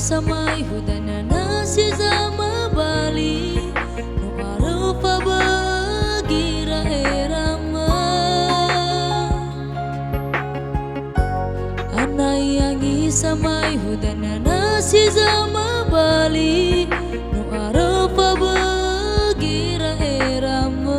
samay hudana si zama bali no araw pa bagira erama anay angi samay hudana si zama bali no araw pa bagira erama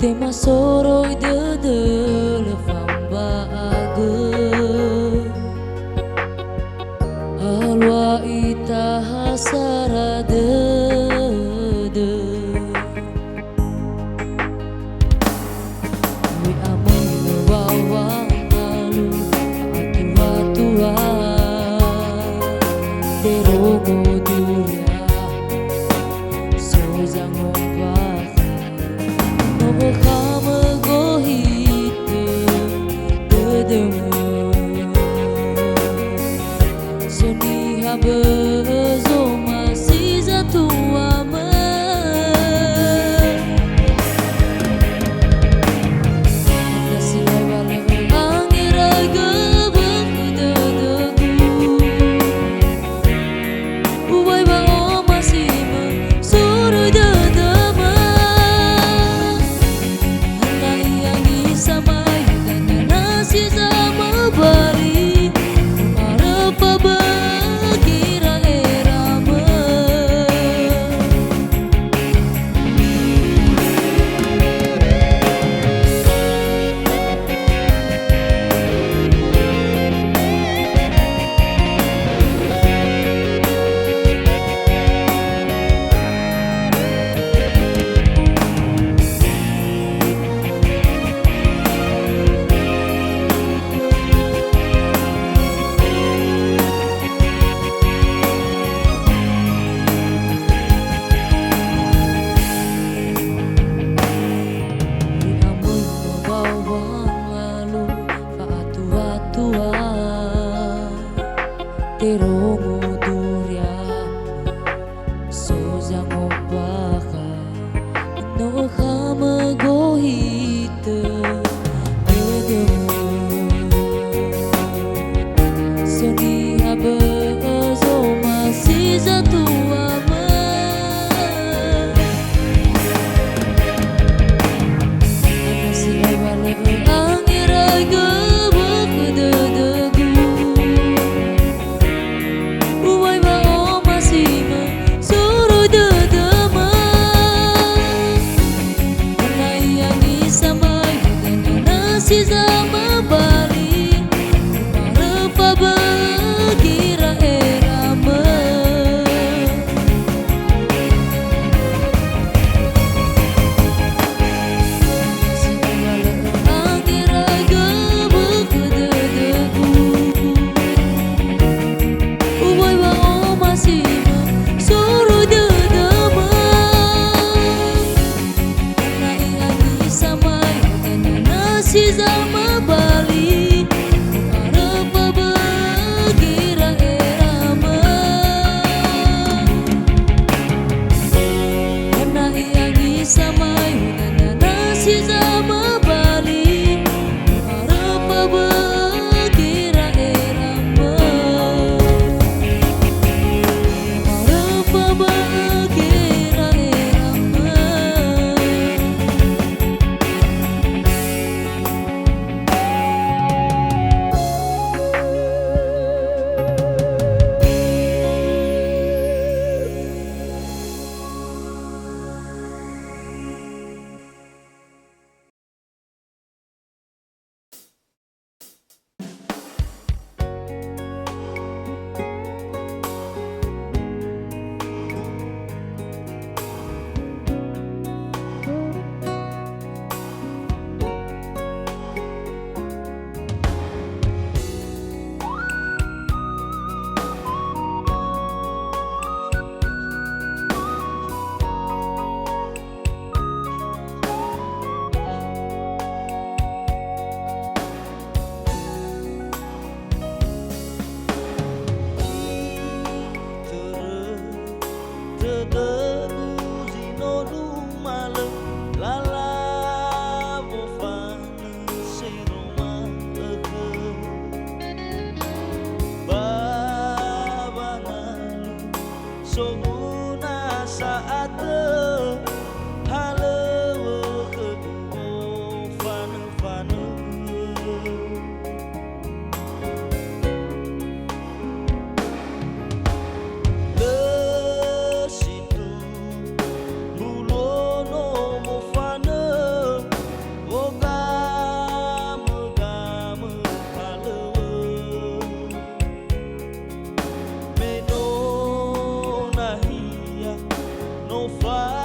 Tema soroi de lefamba age alwa ita hasara de we amoi no bawa alu atua terogo dunia sozango kama gohite dedemu soni habezo masih satu ama kasih lewat angin raga berdegu ubai bao masih suruh teromo duria sozang opaka no kama gohite dedemu soni habezo masih satu ama kasih lewat angin raga si zama bali rupa bagira erama si wala angin raga berdegu ubai bao masih suruh dedama nai lagi sama si zama bali arapa bagira erama karena iangi sama yunana si zama bali arapa bagira erama arapa soguna saat halewe kedua fana-fana le situ bulono mo fana oga megame halewe meno nahia no fa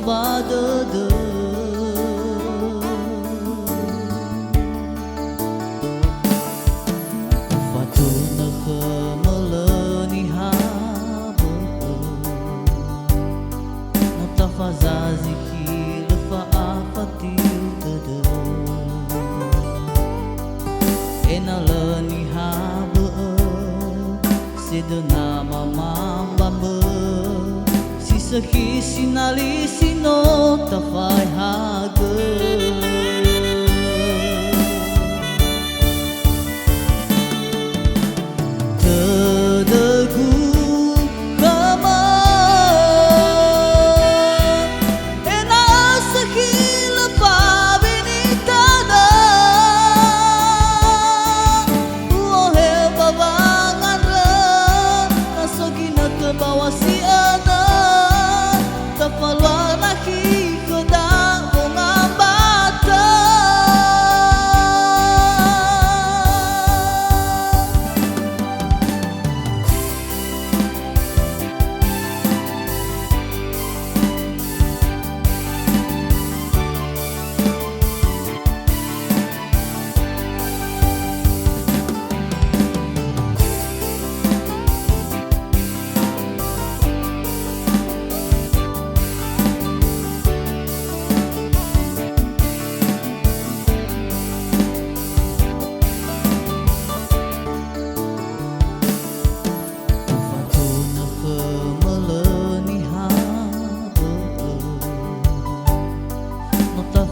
fa de de fa tu na kha meleni ha be no ta fa za ziki le fa a fa tiu de de ena le ni ha be se de na mama bambe Saki sinali sino ta fai hage Tedegu kama Ena saki lepa binitada Uohe babangan le Nasogi na ke bawah si ana Tapalwa nakikita mga bata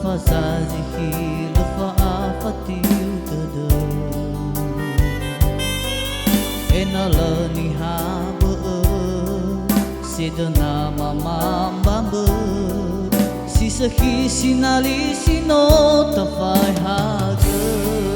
Fazazihi lefa afatiu tede Enala ni habe Sedena mama bambe Sisaki sinali sino tafai hage